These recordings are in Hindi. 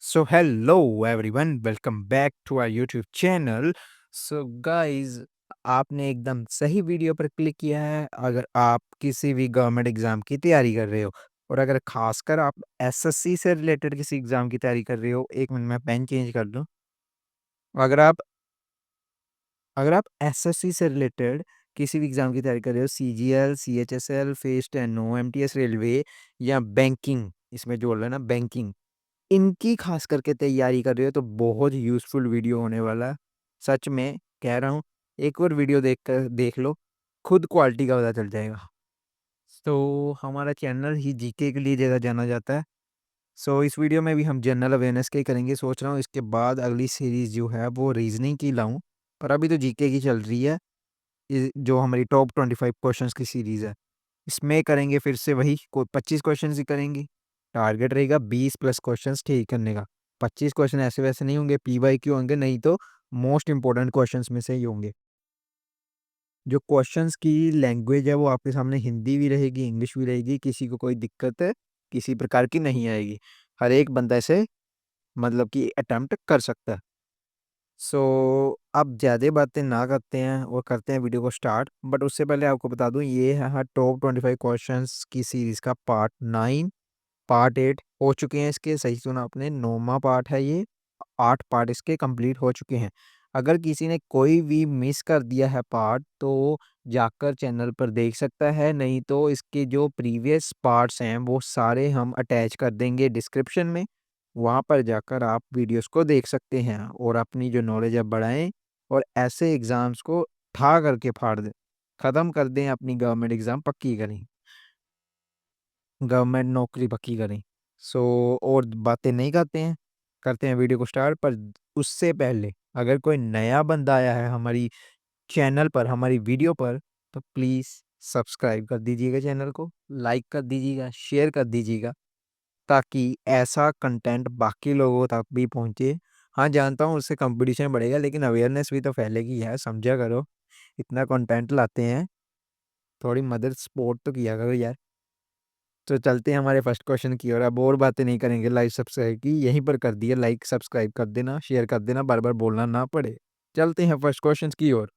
So hello everyone, welcome back to our YouTube channel. So guys, आपने एकदम सही वीडियो पर क्लिक किया है अगर आप किसी भी गवर्नमेंट एग्जाम की तैयारी कर रहे हो और अगर खासकर आप एसएससी से रिलेटेड किसी एग्जाम की तैयारी कर रहे हो। एक मिनट में पेन चेंज कर दूं। अगर आप अगर आप एसएससी से रिलेटेड किसी भी एग्जाम की तैयारी कर रहे हो, CGL, CHSL, face 10, MTS railway या बैंकिंग, इसमें जोड़ लेना बैंकिंग, इनकी खास करके तैयारी कर रहे हो तो बहुत यूज़फुल वीडियो होने वाला है। सच में कह रहा हूँ, एक और वीडियो देख लो, खुद क्वालिटी का पता चल जाएगा। तो हमारा चैनल ही जीके के लिए ज़्यादा जाना जाता है। सो इस वीडियो में भी हम जनरल अवेयरनेस के ही करेंगे। सोच रहा हूँ इसके बाद अगली सीरीज़ जो है वो रीज़निंग की लाऊँ, पर अभी तो जीके की चल रही है। जो हमारी टॉप 25 क्वेश्चंस की सीरीज़ है, इसमें करेंगे फिर से वही को 25 क्वेश्चंस ही करेंगे। टारगेट रहेगा 20 प्लस क्वेश्चंस ठीक करने का। 25 क्वेश्चन ऐसे वैसे नहीं होंगे, पीवाईक्यू होंगे, नहीं तो मोस्ट इंपॉर्टेंट क्वेश्चंस में से ही होंगे। जो क्वेश्चंस की लैंग्वेज है वो आपके सामने हिंदी भी रहेगी, इंग्लिश भी रहेगी, किसी को कोई दिक्कत है किसी प्रकार की नहीं आएगी। हर एक बंदा इसे मतलब कि अटेम्प्ट कर सकता है। सो अब ज़्यादा बातें ना करते हैं और करते हैं वीडियो को स्टार्ट। बट उससे पहले आपको बता दूं, ये है टॉप 25 क्वेश्चंस की सीरीज़ का पार्ट 9। पार्ट 8 हो चुके हैं इसके, सही सुना आपने, 9वां पार्ट है ये। 8 पार्ट इसके कंप्लीट हो चुके हैं। अगर किसी ने कोई भी मिस कर दिया है पार्ट तो जाकर चैनल पर देख सकता है, नहीं तो इसके जो प्रीवियस पार्ट्स हैं वो सारे हम अटैच कर देंगे डिस्क्रिप्शन में। वहाँ पर जाकर आप वीडियोस को देख सकते हैं और अपनी जो नॉलेज है बढ़ाएं और ऐसे एग्ज़ाम्स को ठा करके फाड़ दें, ख़त्म कर दें, अपनी गवर्नमेंट एग्ज़ाम पक्की करें, गवर्नमेंट नौकरी पक्की करें। सो और बातें नहीं करते हैं वीडियो को स्टार्ट। पर उससे पहले अगर कोई नया बंदा आया है हमारी चैनल पर, हमारी वीडियो पर, तो प्लीज़ सब्सक्राइब कर दीजिएगा चैनल को, लाइक कर दीजिएगा, शेयर कर दीजिएगा, ताकि ऐसा कंटेंट बाकी लोगों तक भी पहुँचे। हाँ, जानता हूँ उससे कंपटीशन बढ़ेगा, लेकिन अवेयरनेस भी तो फैलेगी यार, समझा करो। इतना कंटेंट लाते हैं, थोड़ी मदद सपोर्ट तो किया करो यार। तो चलते हैं हमारे फर्स्ट क्वेश्चन की ओर। अब और बातें नहीं करेंगे लाइक सब्सक्राइब की, यहीं पर कर दिए, लाइक सब्सक्राइब कर देना, शेयर कर देना, बार-बार बोलना ना पड़े। चलते हैं फर्स्ट क्वेश्चन की ओर।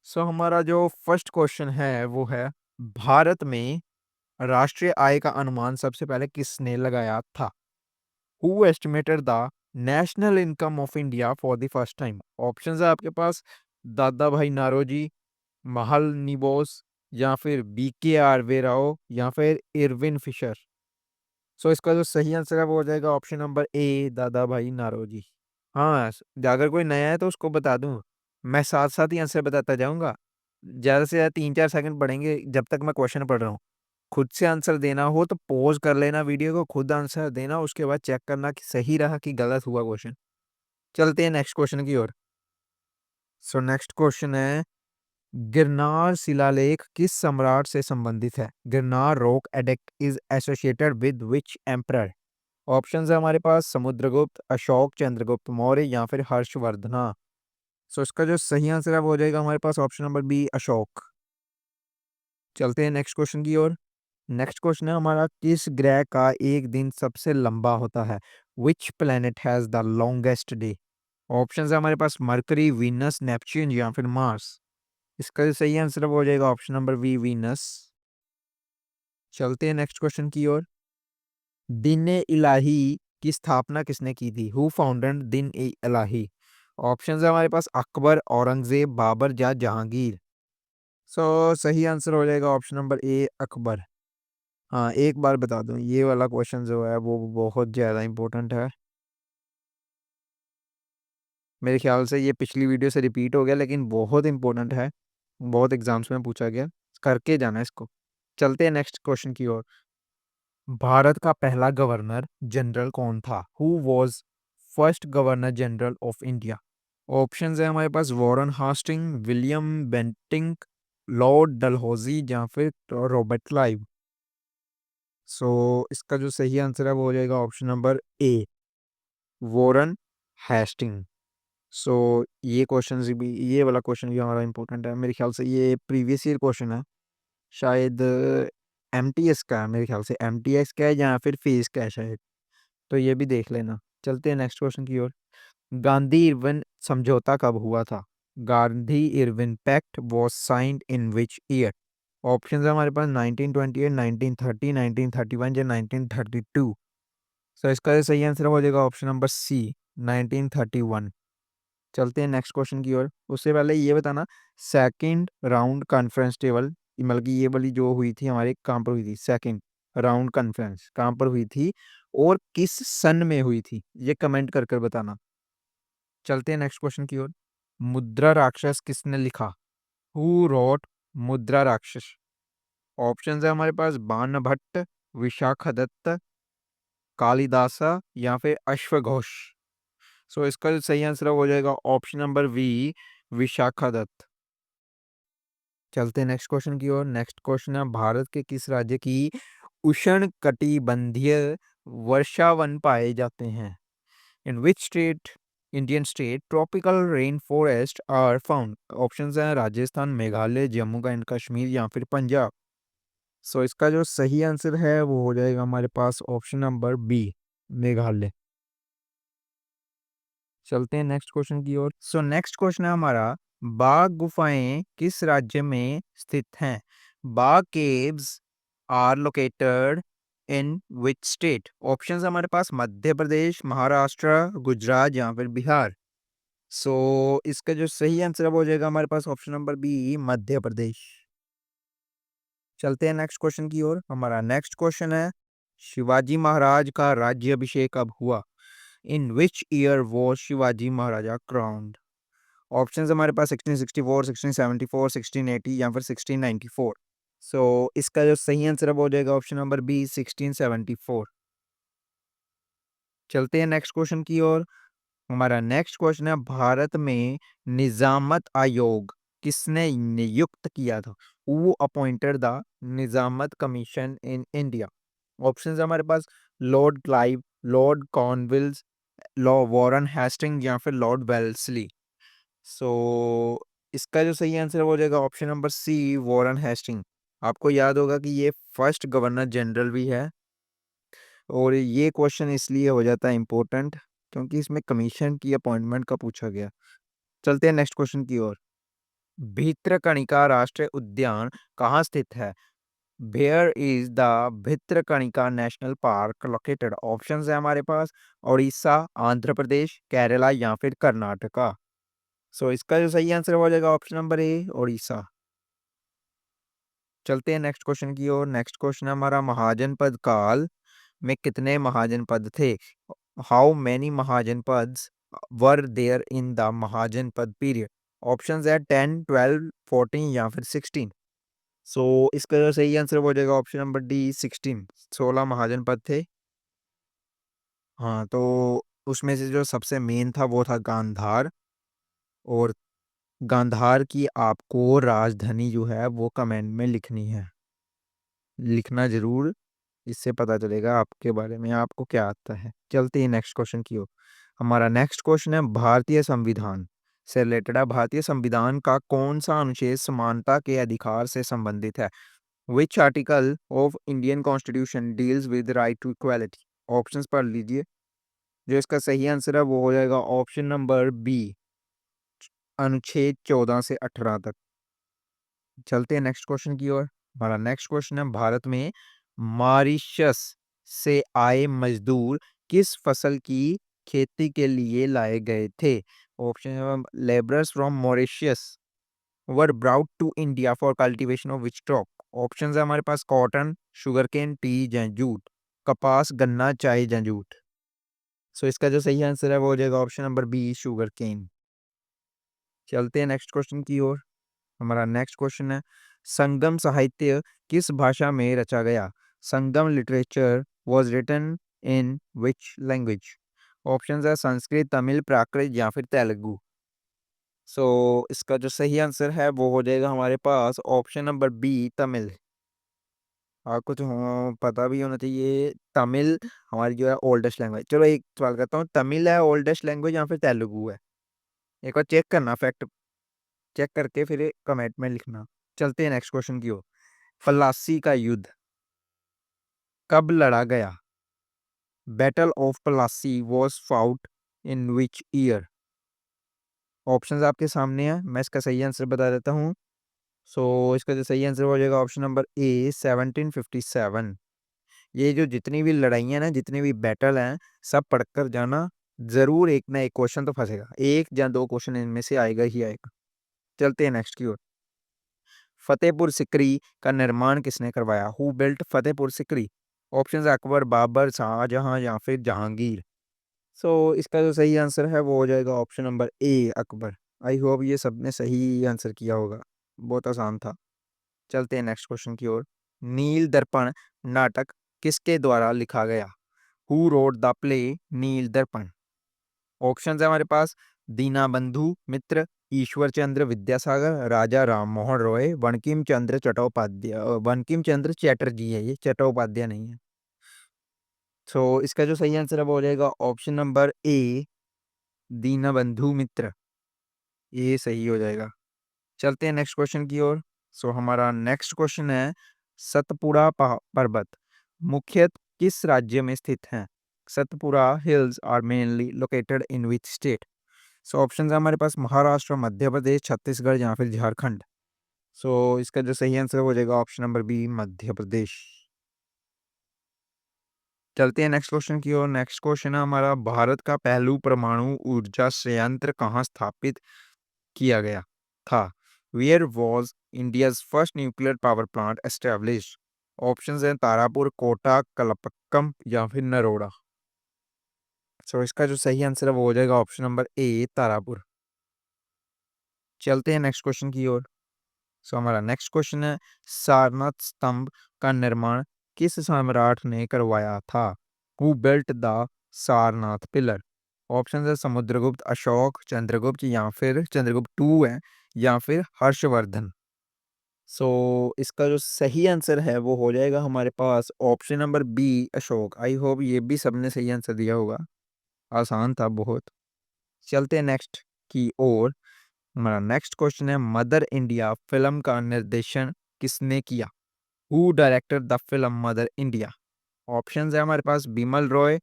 सो हमारा जो फर्स्ट क्वेश्चन है वो है, भारत में राष्ट्रीय आय का अनुमान सबसे पहले किसने लगाया था? Who estimated the national income of India for the first time? Options है आपके पास, दादा भाई नारोजी, महालनिबोस, या फिर बीकेआर राव, या फिर इरविन फिशर। सो इसका जो सही आंसर है वो हो जाएगा ऑप्शन नंबर ए, दादा भाई नारोजी। हाँ, अगर कोई नया है तो उसको बता दूं, मैं साथ साथ ही आंसर बताता जाऊंगा। ज़्यादा से ज़्यादा 3-4 सेकंड पढ़ेंगे जब तक मैं क्वेश्चन पढ़ रहा हूँ। खुद से आंसर देना हो तो पॉज कर लेना वीडियो को, खुद आंसर देना, उसके बाद चेक करना कि सही रहा कि गलत हुआ क्वेश्चन। चलते हैं नेक्स्ट क्वेश्चन की ओर। सो नेक्स्ट क्वेश्चन है, गिरनार शिलालेख किस सम्राट से संबंधित है? Girnar rock edict is associated with which emperor? Options है हमारे पास, समुद्रगुप्त, अशोक, चंद्रगुप्त मौर्य, या फिर हर्षवर्धना। सो इसका जो सही आंसर है वो हो जाएगा हमारे पास ऑप्शन नंबर बी, अशोक। चलते हैं नेक्स्ट क्वेश्चन की ओर। नेक्स्ट क्वेश्चन है हमारा, किस ग्रह का एक दिन सबसे लंबा होता है? Which planet has the longest day? Options है हमारे पास, मरकरी, वीनस, नेपच्यून, या फिर मार्स। इसका जो सही आंसर है वो हो जाएगा ऑप्शन नंबर बी, वीनस। चलते हैं नेक्स्ट क्वेश्चन की ओर। दिन ए इलाही की स्थापना किसने की थी? हु फाउंडेड दिन ए इलाही? ऑप्शंस है हमारे पास, अकबर, औरंगजेब, बाबर, या जहांगीर। सो सही आंसर हो जाएगा ऑप्शन नंबर ए, अकबर। हाँ, एक बार बता दूं, ये वाला क्वेश्चन जो है वो बहुत ज़्यादा इंपॉर्टेंट है। मेरे ख्याल से ये पिछली वीडियो से रिपीट हो गया, लेकिन बहुत इंपॉर्टेंट है, बहुत एग्जाम्स में पूछा गया, करके जाना इसको। चलते हैं नेक्स्ट क्वेश्चन की ओर। भारत का पहला गवर्नर जनरल कौन था? Who was first governor general of India? Options है हमारे पास, Warren Hasting, William Bentinck, Lord Dalhousie, या फिर रॉबर्ट क्लाइव। सो इसका जो सही आंसर है वो हो जाएगा option number A, Warren Hasting. So ये क्वेश्चन भी, ये वाला क्वेश्चन भी हमारा इंपॉर्टेंट है। मेरे ख्याल से ये प्रीवियस ईयर क्वेश्चन है, शायद एमटीएस का है, मेरे ख्याल से एमटीएस का है या फिर फेस का है शायद, तो ये भी देख लेना। चलते हैं नेक्स्ट क्वेश्चन की ओर। गांधी इरविन समझौता कब हुआ था? Gandhi Irwin pact was signed in which year? Option है हमारे पास 1928, 1930, 1931 या 1932। सो इसका सही आंसर हो जाएगा ऑप्शन नंबर सी, 1931। चलते हैं नेक्स्ट क्वेश्चन की ओर। उससे पहले ये बताना, सेकंड राउंड कॉन्फ्रेंस टेबल, मतलब कि ये वाली जो हुई थी हमारे, कहाँ पर हुई थी? सेकंड राउंड कॉन्फ्रेंस कहाँ पर हुई थी और किस सन में हुई थी? ये कमेंट कर कर बताना। चलते हैं नेक्स्ट क्वेश्चन की ओर। मुद्रा राक्षस किसने लिखा? हु रोट मुद्रा राक्षस? ऑप्शंस है हमारे पास, बाणभट्ट, विशाखदत्त, कालिदासा या फिर अश्वघोष। सो इसका जो सही आंसर हो जाएगा ऑप्शन नंबर वी, विशाखदत्त। चलते हैं नेक्स्ट क्वेश्चन की ओर। नेक्स्ट क्वेश्चन है, भारत के किस राज्य की उष्ण कटिबंधीय वर्षावन पाए जाते हैं? In which state, Indian state, tropical rain forest are found? Options हैं राजस्थान, मेघालय, जम्मू एंड कश्मीर या फिर पंजाब। सो इसका जो सही आंसर है वो हो जाएगा हमारे पास ऑप्शन नंबर बी, मेघालय। चलते हैं नेक्स्ट क्वेश्चन की ओर। सो नेक्स्ट क्वेश्चन है हमारा, बाघ गुफाएं किस राज्य में स्थित हैं? Bagh caves are located in which state? Options हमारे पास मध्य प्रदेश, महाराष्ट्र, गुजरात या फिर बिहार। सो इसका जो सही आंसर हो जाएगा हमारे पास option number B, Madhya Pradesh. चलते हैं नेक्स्ट क्वेश्चन की ओर। हमारा नेक्स्ट क्वेश्चन है, शिवाजी महाराज का राज्याभिषेक कब हुआ? In which year was Shivaji Maharaja crowned? Options हमारे पास 1664, 1674, 1680 या फिर 1694। सो इसका जो सही आंसर हो जाएगा ऑप्शन नंबर बी, 1674। चलते हैं नेक्स्ट क्वेश्चन की ओर। हमारा नेक्स्ट क्वेश्चन है, भारत में निजामत आयोग किसने नियुक्त किया था? Who appointed the Nizamat commission in India? Options हमारे पास, Lord Clive, Lord Cornwallis, Lord Warren Hasting या फिर लॉर्ड वेल्लेस्ली। सो इसका जो सही आंसर हो जाएगा option number C, Warren Hastings. आपको याद होगा कि ये फर्स्ट गवर्नर जनरल भी है, और ये क्वेश्चन इसलिए हो जाता है इम्पोर्टेंट क्योंकि इसमें कमीशन की अपॉइंटमेंट का पूछा गया। चलते हैं नेक्स्ट क्वेश्चन की ओर। भित्रकणिका राष्ट्रीय उद्यान कहाँ स्थित है? Where is the Bhitarkanika national park located? Options है हमारे पास, उड़ीसा, आंध्र प्रदेश, केरला या फिर कर्नाटका। सो इसका जो सही आंसर हो जाएगा ऑप्शन नंबर ए, उड़ीसा। चलते हैं नेक्स्ट क्वेश्चन की ओर। नेक्स्ट क्वेश्चन है हमारा, महाजनपद काल में कितने महाजनपद थे? How many mahajanapadas were there in the mahajanapada period? Options है 10, 12, 14 या फिर 16। सो इसका जो सही आंसर हो जाएगा ऑप्शन नंबर डी, 16। 16 महाजनपद थे। हाँ, तो उसमें से जो सबसे मेन था वो था गांधार, और गांधार की आपको राजधानी जो है वो कमेंट में लिखनी है, लिखना जरूर। इससे पता चलेगा आपके बारे में, आपको क्या आता है। चलते हैं नेक्स्ट क्वेश्चन की ओर। हमारा नेक्स्ट क्वेश्चन है, भारतीय संविधान से रिलेटेड है। भारतीय संविधान का कौन सा अनुच्छेद समानता के अधिकार से संबंधित है? Which article of Indian constitution deals with right to equality? Options पढ़ लीजिए। जो इसका सही आंसर है वो हो जाएगा ऑप्शन नंबर बी, अनुच्छेद 14 से 18 तक। चलते हैं नेक्स्ट क्वेश्चन की ओर। हमारा नेक्स्ट क्वेश्चन है, भारत में मॉरिशस से आए मजदूर किस फसल की खेती के लिए लाए गए थे? Option, labourers from Mauritius were brought to India for cultivation of which crop? Options है हमारे पास, कॉटन, शुगरकेन, टी या जूट। कपास, गन्ना, चाय या जूट। सो इसका जो सही आंसर है वो हो जाएगा ऑप्शन नंबर बी, शुगरकेन। चलते हैं नेक्स्ट क्वेश्चन की ओर। हमारा नेक्स्ट क्वेश्चन है, संगम साहित्य किस भाषा में रचा गया? Sangam literature was written in which language? Options है संस्कृत, तमिल, प्राकृत या फिर तेलुगु। सो इसका जो सही आंसर है वो हो जाएगा हमारे पास ऑप्शन नंबर बी, तमिल। आपको तो पता भी होना चाहिए, तमिल हमारी जो है ओल्डेस्ट लैंग्वेज। चलो एक सवाल करता हूँ, तमिल है ओल्डेस्ट लैंग्वेज या फिर तेलुगु है? एक बार चेक करना, फैक्ट चेक करके फिर कमेंट में लिखना। चलते हैं नेक्स्ट क्वेश्चन की ओर। प्लासी का युद्ध कब लड़ा गया? Battle of Plassey was fought in which year? Options आपके सामने हैं, मैं इसका सही आंसर बता देता हूँ। सो इसका जो सही आंसर हो जाएगा ऑप्शन नंबर ए 1757। ये जो जितनी भी लड़ाइयाँ ना, जितने भी बैटल हैं, सब पढ़कर जाना। जरूर एक ना एक क्वेश्चन तो फंसेगा, एक या दो क्वेश्चन इनमें से आएगा ही आएगा। चलते हैं नेक्स्ट की ओर। फतेहपुर सिकरी का निर्माण किसने करवाया? Who built Fatehpur Sikri? Options Akbar, Babur, Shahjahan या फिर जहांगीर। सो इसका जो सही आंसर है वो हो जाएगा ऑप्शन नंबर ए अकबर। आई होप ये सबने सही आंसर किया होगा, बहुत आसान था। चलते हैं नेक्स्ट क्वेश्चन की ओर। नील दर्पण नाटक किसके द्वारा लिखा गया? हु रोट द प्ले नील दर्पण? ऑप्शंस है हमारे पास, दीनाबंधु मित्र, ईश्वर चंद्र विद्यासागर, राजा राम मोहन रॉय, बंकिम चंद्र चट्टोपाध्याय। बंकिम चंद्र चैटर्जी है, ये चट्टोपाध्याय नहीं है। सो इसका जो सही आंसर है वो हो जाएगा ऑप्शन नंबर ए दीनबंधु मित्र। ये सही हो जाएगा। चलते हैं नेक्स्ट क्वेश्चन की ओर। सो हमारा नेक्स्ट क्वेश्चन है, सतपुड़ा पर्वत मुख्यतः किस राज्य में स्थित हैं? Satpura hills are mainly located in which state? So option है हमारे पास, महाराष्ट्र, मध्य प्रदेश, छत्तीसगढ़ या फिर झारखंड। सो इसका जो सही आंसर हो जाएगा option number B Madhya Pradesh. चलते हैं नेक्स्ट क्वेश्चन की ओर। नेक्स्ट क्वेश्चन है हमारा, भारत का पहलू परमाणु ऊर्जा संयंत्र कहाँ स्थापित किया गया था? Where was India's first nuclear power plant establish? Options हैं तारापुर, कोटा, कलपक्कम या फिर नरोड़ा। सो इसका जो सही आंसर है वो हो जाएगा ऑप्शन नंबर ए तारापुर। चलते हैं नेक्स्ट क्वेश्चन की ओर। सो हमारा नेक्स्ट क्वेश्चन है, सारनाथ स्तंभ का निर्माण किस सम्राट ने करवाया था? Who built the Sarnath pillar? Option है समुद्रगुप्त, अशोक, चंद्रगुप्त या फिर चंद्रगुप्त टू है या फिर हर्षवर्धन। सो इसका जो सही आंसर है वो हो जाएगा हमारे पास option number B Ashok. I hope ये भी सबने सही आंसर दिया होगा, आसान था बहुत। चलते हैं नेक्स्ट की ओर। हमारा नेक्स्ट क्वेश्चन है, मदर इंडिया फिल्म का निर्देशन किसने किया? Who directed the film mother India? Options है हमारे पास, बिमल रॉय,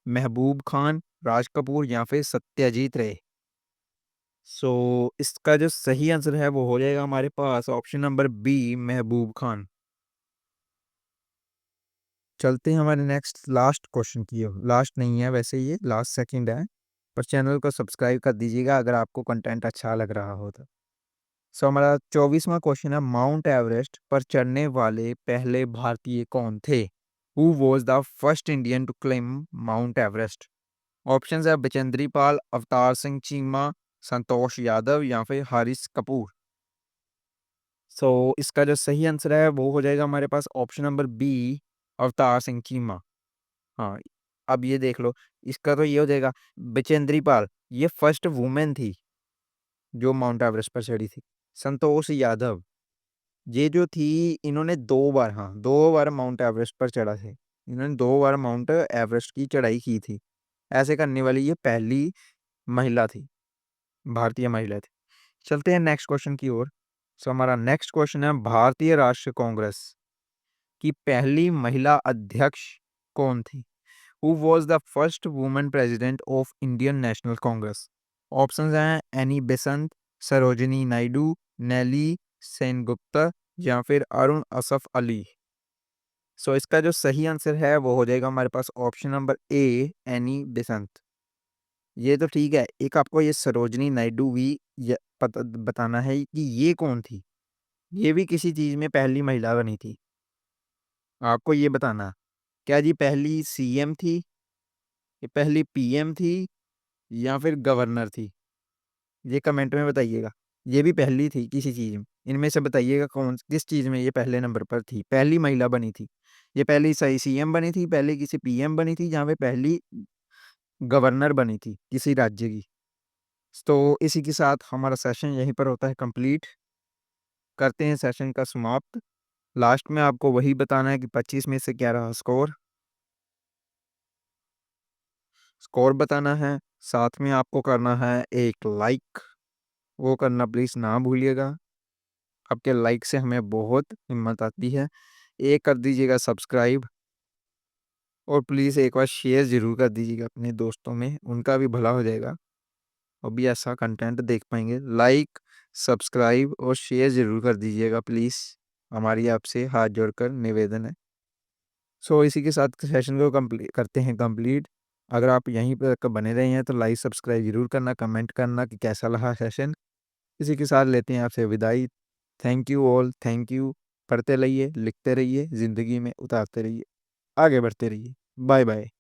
महबूब खान, राज कपूर या फिर सत्यजीत रे। सो इसका जो सही आंसर है वो हो जाएगा हमारे पास option number B Mehboob Khan. चलते हैं हमारे नेक्स्ट लास्ट क्वेश्चन की ओर। लास्ट नहीं है वैसे, ये लास्ट सेकंड है, पर चैनल को सब्सक्राइब कर दीजिएगा अगर आपको कंटेंट अच्छा लग रहा हो तो। सो हमारा 24वां क्वेश्चन है, माउंट एवरेस्ट पर चढ़ने वाले पहले भारतीय कौन थे? Who was the first Indian to climb Mount Everest? Option है बचेंद्री पाल, अवतार सिंह चीमा, संतोष यादव या फिर हारिस कपूर। सो इसका जो सही आंसर है वो हो जाएगा हमारे पास option number B Avtar Singh Cheema. हाँ, अब ये देख लो, इसका तो ये हो जाएगा, बचेंद्री पाल ये फर्स्ट वुमेन थी जो माउंट एवरेस्ट पर चढ़ी थी। संतोष यादव ये जो थी, इन्होंने 2 बार, हाँ 2 बार माउंट एवरेस्ट पर चढ़ा थे। इन्होंने 2 बार माउंट एवरेस्ट की चढ़ाई की थी। ऐसे करने वाली ये पहली महिला थी, भारतीय महिला थी। चलते हैं नेक्स्ट क्वेश्चन की ओर। सो हमारा नेक्स्ट क्वेश्चन है, भारतीय राष्ट्रीय कांग्रेस की पहली महिला अध्यक्ष कौन थी? Who was the first women president of Indian national Congress? Options हैं एनी बेसंत, सरोजिनी नायडू, नेली सेनगुप्ता या फिर अरुण असफ अली। सो इसका जो सही आंसर है वो हो जाएगा हमारे पास ऑप्शन नंबर ए एनी बेसंत। ये तो ठीक है, एक आपको ये सरोजनी नायडू भी पता बताना है कि ये कौन थी। ये भी किसी चीज में पहली महिला बनी थी, आपको ये बताना। क्या जी पहली सीएम थी, ये पहली पीएम थी या फिर गवर्नर थी? ये कमेंट में बताइएगा। ये भी पहली थी किसी चीज में, इनमें से बताइएगा कौन किस चीज में ये पहले नंबर पर थी, पहली महिला बनी थी। ये पहली सही सीएम बनी थी, पहले किसी पीएम बनी थी, जहाँ पे पहली गवर्नर बनी थी किसी राज्य की। तो इसी के साथ हमारा सेशन यहीं पर होता है कंप्लीट। करते हैं सेशन का समाप्त। लास्ट में आपको वही बताना है कि 25 में से क्या रहा स्कोर। स्कोर बताना है, साथ में आपको करना है एक लाइक, वो करना प्लीज़ ना भूलिएगा। आपके लाइक से हमें बहुत हिम्मत आती है। एक कर दीजिएगा सब्सक्राइब। और प्लीज़ एक बार शेयर ज़रूर कर दीजिएगा अपने दोस्तों में, उनका भी भला हो जाएगा। वो भी ऐसा कंटेंट देख पाएँगे। लाइक, सब्सक्राइब और शेयर ज़रूर कर दीजिएगा प्लीज़। हमारी आपसे हाथ जोड़कर निवेदन है। सो इसी के साथ सेशन को करते हैं कंप्लीट। अगर आप यहीं पे तक बने रहे हैं तो लाइक, सब्सक्राइब ज़रूर करना, कमेंट करना कि कैसा लगा सेशन। इसी के साथ लेते हैं आपसे विदाई। Thank you all, thank you. पढ़ते रहिए, लिखते रहिए, ज़िंदगी में उतारते रहिए, आगे बढ़ते रहिए। Bye bye.